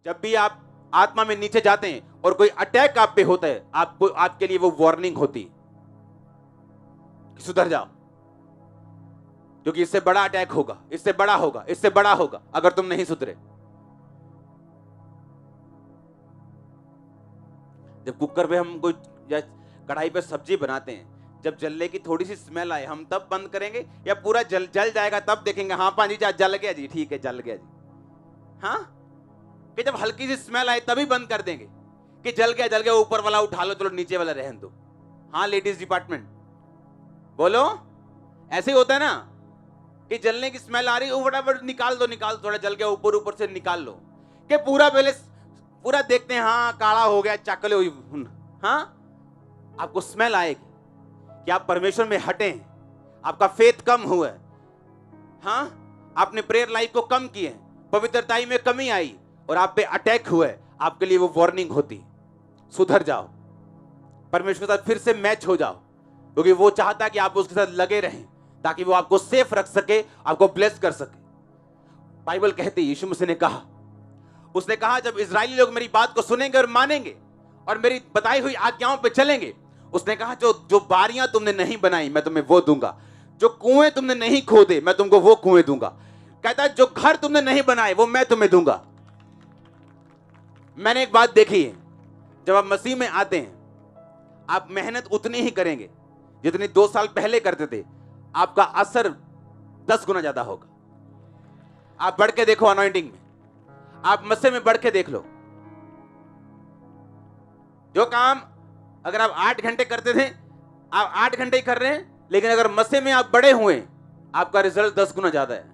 जब भी आप आत्मा में नीचे जाते हैं और कोई अटैक आप पे होता है, आपको आपके लिए वो वार्निंग होती कि सुधर जाओ, क्योंकि इससे बड़ा अटैक होगा, इससे बड़ा होगा, इससे बड़ा होगा अगर तुम नहीं सुधरे। जब कुकर पे हम कोई या कढ़ाई पे सब्जी बनाते हैं, जब जलने की थोड़ी सी स्मेल आए हम तब बंद करेंगे या पूरा जल जाएगा तब देखेंगे हाँ पाजी जी जल गया जी, ठीक है जल गया जी? हाँ, कि जब हल्की सी स्मेल आए तभी बंद कर देंगे कि जल गया, ऊपर वाला उठा लो, चलो नीचे वाला रहने दो। हाँ लेडीज डिपार्टमेंट बोलो, ऐसे ही होता है ना कि जलने की स्मेल आ रही है, फटाफट निकाल दो, थोड़ा जल गया, ऊपर से निकाल लो। कि पूरा देखते हैं हाँ काला हो गया, चकले हुई, हाँ आपको स्मेल आएगी कि आप परमेश्वर में हटे हैं, आपका फेथ कम हुआ है, हाँ आपने प्रेयर लाइफ को कम किए, पवित्रताई में कमी आई और आप पे अटैक हुआ है, आपके लिए वो वार्निंग होती, सुधर जाओ, परमेश्वर के साथ फिर से मैच हो जाओ, क्योंकि वो चाहता है कि आप उसके साथ लगे रहें ताकि वो आपको सेफ रख सके, आपको ब्लेस कर सके। बाइबल कहती है यीशु मसीह ने कहा, उसने कहा जब इजरायली लोग मेरी बात को सुनेंगे और मानेंगे और मेरी बताई हुई आज्ञाओं पे चलेंगे, उसने कहा जो बारियां तुमने नहीं बनाई मैं तुम्हें वो दूंगा, जो कुएं तुमने नहीं खोदे मैं तुमको वो कुएं दूंगा। कहता है जो घर तुमने नहीं बनाए वो मैं तुम्हें दूंगा। मैंने एक बात देखी है, जब आप मसीह में आते हैं आप मेहनत उतनी ही करेंगे जितनी 2 साल पहले करते थे, आपका असर 10 गुना ज्यादा होगा। आप बढ़ के देखो अनॉइंटिंग में, आप मसीह में बढ़ के देख लो। जो काम अगर आप 8 घंटे करते थे आप 8 घंटे ही कर रहे हैं, लेकिन अगर मसीह में आप बड़े हुए आपका रिजल्ट 10 गुना ज्यादा है।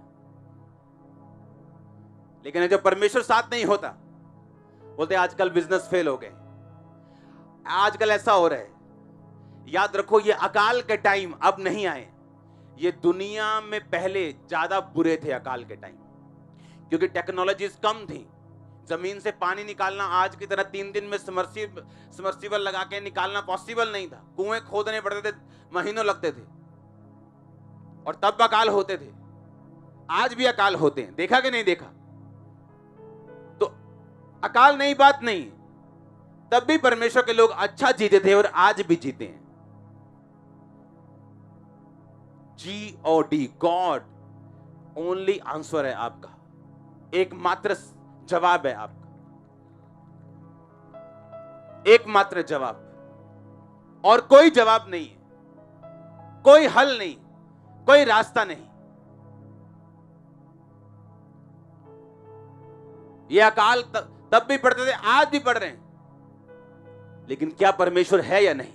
लेकिन जब परमेश्वर साथ नहीं होता, बोलते आजकल बिजनेस फेल हो गए, आजकल ऐसा हो रहा है। याद रखो ये अकाल के टाइम अब नहीं आए, ये दुनिया में पहले ज्यादा बुरे थे अकाल के टाइम, क्योंकि टेक्नोलॉजीज कम थी। जमीन से पानी निकालना आज की तरह 3 दिन में समर्सिबल लगा के निकालना पॉसिबल नहीं था, कुएं खोदने पड़ते थे, महीनों लगते थे, और तब अकाल होते थे। आज भी अकाल होते हैं, देखा कि नहीं देखा? तो अकाल नई बात नहीं, तब भी परमेश्वर के लोग अच्छा जीते थे और आज भी जीते हैं। GOD, गॉड ओनली आंसर है आपका, एकमात्र जवाब है आपका, एकमात्र जवाब, और कोई जवाब नहीं है, कोई हल नहीं, कोई रास्ता नहीं। ये अकाल तब भी पढ़ते थे, आज भी पढ़ रहे हैं, लेकिन क्या परमेश्वर है या नहीं?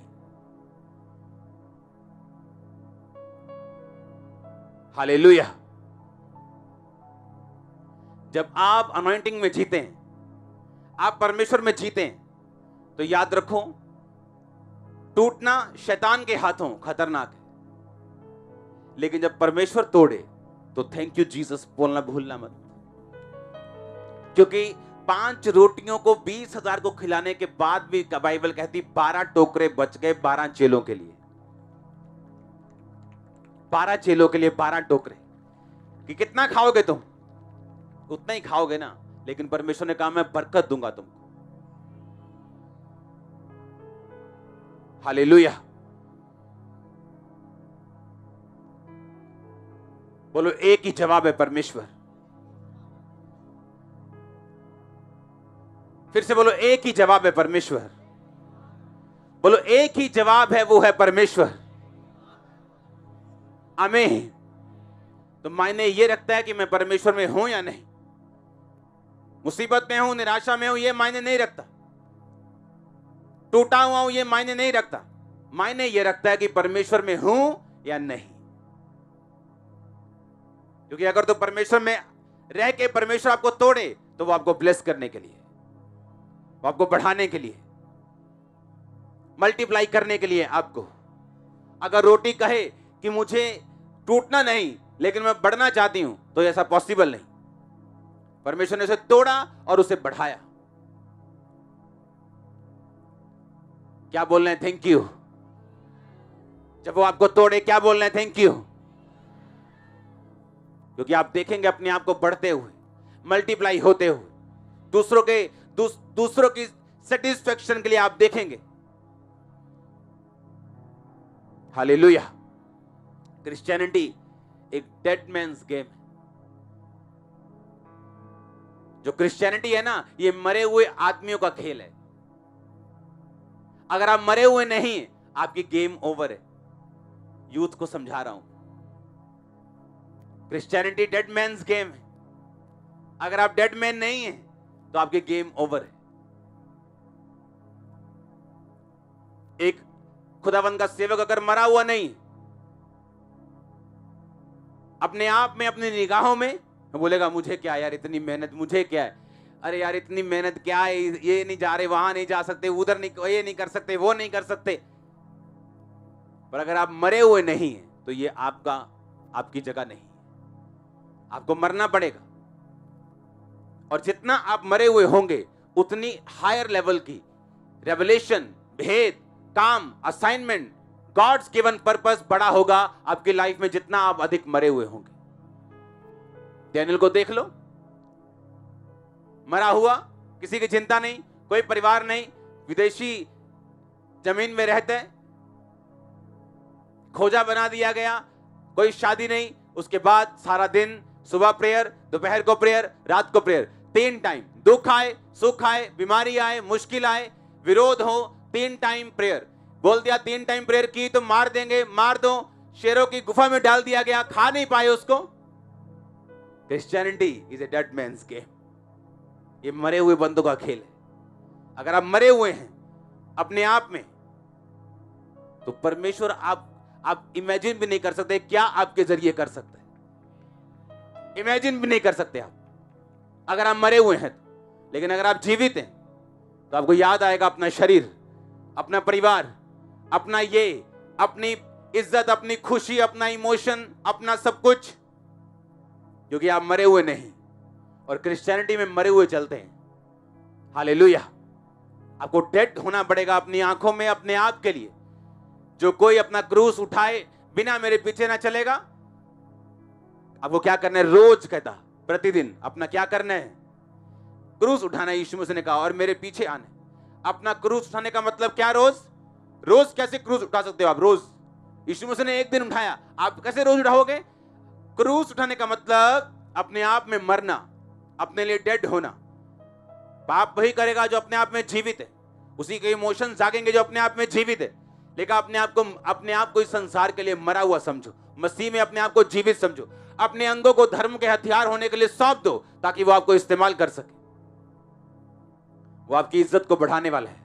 हालेलुया। जब आप अनॉइंटिंग में जीते हैं, आप परमेश्वर में जीते हैं, तो याद रखो टूटना शैतान के हाथों खतरनाक है, लेकिन जब परमेश्वर तोड़े तो थैंक यू जीसस बोलना भूलना मत, क्योंकि 5 रोटियों को 20,000 को खिलाने के बाद भी बाइबल कहती 12 टोकरे बच गए 12 चेलों के लिए। 12 चेलों के लिए 12 टोकरे, कि कितना खाओगे तुम उतना ही खाओगे ना, लेकिन परमेश्वर ने कहा मैं बरकत दूंगा तुमको। हालेलुया। बोलो एक ही जवाब है परमेश्वर। फिर से बोलो एक ही जवाब है परमेश्वर। बोलो एक ही जवाब है, वो है परमेश्वर। आमीन। तो मायने ये रखता है कि मैं परमेश्वर में हूं या नहीं, मुसीबत में हूं, निराशा में हूं, ये मायने नहीं रखता, टूटा हुआ हूं, ये मायने नहीं रखता। मायने ये रखता है कि परमेश्वर में हूं या नहीं। क्योंकि अगर तो परमेश्वर में रह के परमेश्वर आपको तोड़े तो वो आपको ब्लेस करने के लिए, वो आपको बढ़ाने के लिए, मल्टीप्लाई करने के लिए आपको। अगर रोटी कहे कि मुझे टूटना नहीं लेकिन मैं बढ़ना चाहती हूं, तो ऐसा पॉसिबल नहीं। परमेश्वर ने उसे तोड़ा और उसे बढ़ाया। क्या बोलना है? Thank you. जब वो आपको तोड़े क्या बोलना है? Thank you. क्योंकि आप देखेंगे अपने आप को बढ़ते हुए, मल्टीप्लाई होते हुए, दूसरों की सेटिस्फेक्शन के लिए आप देखेंगे। हालेलुया। क्रिश्चियनिटी एक डेड मैन्स गेम है। जो क्रिश्चियनिटी है ना, ये मरे हुए आदमियों का खेल है। अगर आप मरे हुए नहीं हैं, आपकी गेम ओवर है। यूथ को समझा रहा हूं, क्रिश्चियनिटी डेड मैन्स गेम है। अगर आप डेड मैन नहीं हैं, तो आपकी गेम ओवर है। एक खुदावंद का सेवक अगर मरा हुआ नहीं, अपने आप में, अपनी निगाहों में बोलेगा मुझे क्या यार, इतनी मेहनत मुझे क्या है, अरे यार इतनी मेहनत क्या है, ये नहीं जा रहे, वहां नहीं जा सकते, उधर नहीं, ये नहीं कर सकते, वो नहीं कर सकते। पर अगर आप मरे हुए नहीं हैं, तो ये आपकी जगह नहीं है। आपको मरना पड़ेगा, और जितना आप मरे हुए होंगे, उतनी हायर लेवल की रेवलेशन, भेद, काम, असाइनमेंट, गॉड्स गिवन पर्पस बड़ा होगा आपकी लाइफ में, जितना आप अधिक मरे हुए होंगे। डैनियल को देख लो, मरा हुआ, किसी की चिंता नहीं, कोई परिवार नहीं, विदेशी जमीन में रहते, खोजा बना दिया गया, कोई शादी नहीं। उसके बाद सारा दिन, सुबह प्रेयर, दोपहर को प्रेयर, रात को प्रेयर, 3 टाइम। दुख आए, सुख आए, बीमारी आए, मुश्किल आए, विरोध हो, 3 टाइम प्रेयर। बोल दिया 3 टाइम प्रेयर की तो मार देंगे, मार दो। शेरों की गुफा में डाल दिया गया, खा नहीं पाए उसको। Christianity is a dead man's game. ये मरे हुए बंदों का खेल है। अगर आप मरे हुए हैं अपने आप में, तो परमेश्वर आप इमेजिन भी नहीं कर सकते क्या आपके जरिए कर सकते हैं। इमेजिन भी नहीं कर सकते आप, अगर आप मरे हुए हैं। लेकिन अगर आप जीवित हैं, तो आपको याद आएगा अपना शरीर, अपना परिवार, अपना ये, अपनी इज्जत, अपनी खुशी, अपना इमोशन, अपना सब कुछ, क्योंकि आप मरे हुए नहीं। और क्रिश्चियनिटी में मरे हुए चलते हैं। हालेलुया। आपको डेड होना पड़ेगा अपनी आंखों में, अपने आप के लिए। जो कोई अपना क्रूस उठाए बिना मेरे पीछे ना चलेगा। आपको क्या करना है? रोज कहता, प्रतिदिन अपना क्या करना है? क्रूस उठाना। यीशु मसीह ने कहा, और मेरे पीछे आना। अपना क्रूस उठाने का मतलब क्या? रोज कैसे क्रूस उठा सकते हो आप? रोज यीशु मसीह ने एक दिन उठाया, आप कैसे रोज उठाओगे? क्रूस उठाने का मतलब अपने आप में मरना, अपने लिए डेड होना। पाप वही करेगा जो अपने आप में जीवित है, उसी के इमोशन जागेंगे जो अपने आप में जीवित है। लेकिन अपने आप को इस संसार के लिए मरा हुआ समझो, मसीह में अपने आप को जीवित समझो। अपने अंगों को धर्म के हथियार होने के लिए सौंप दो, ताकि वो आपको इस्तेमाल कर सके। वो आपकी इज्जत को बढ़ाने वाला है।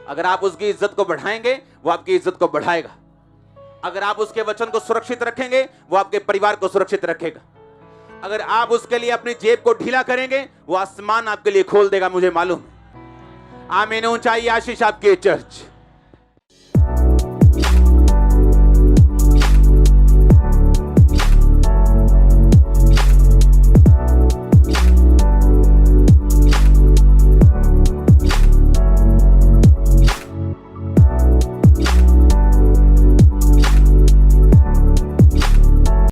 अगर आप उसकी इज्जत को बढ़ाएंगे, वो आपकी इज्जत को बढ़ाएगा। अगर आप उसके वचन को सुरक्षित रखेंगे, वो आपके परिवार को सुरक्षित रखेगा। अगर आप उसके लिए अपनी जेब को ढीला करेंगे, वो आसमान आपके लिए खोल देगा, मुझे मालूम है। आमीन। ऊंचाई आशीष आपकी चर्च।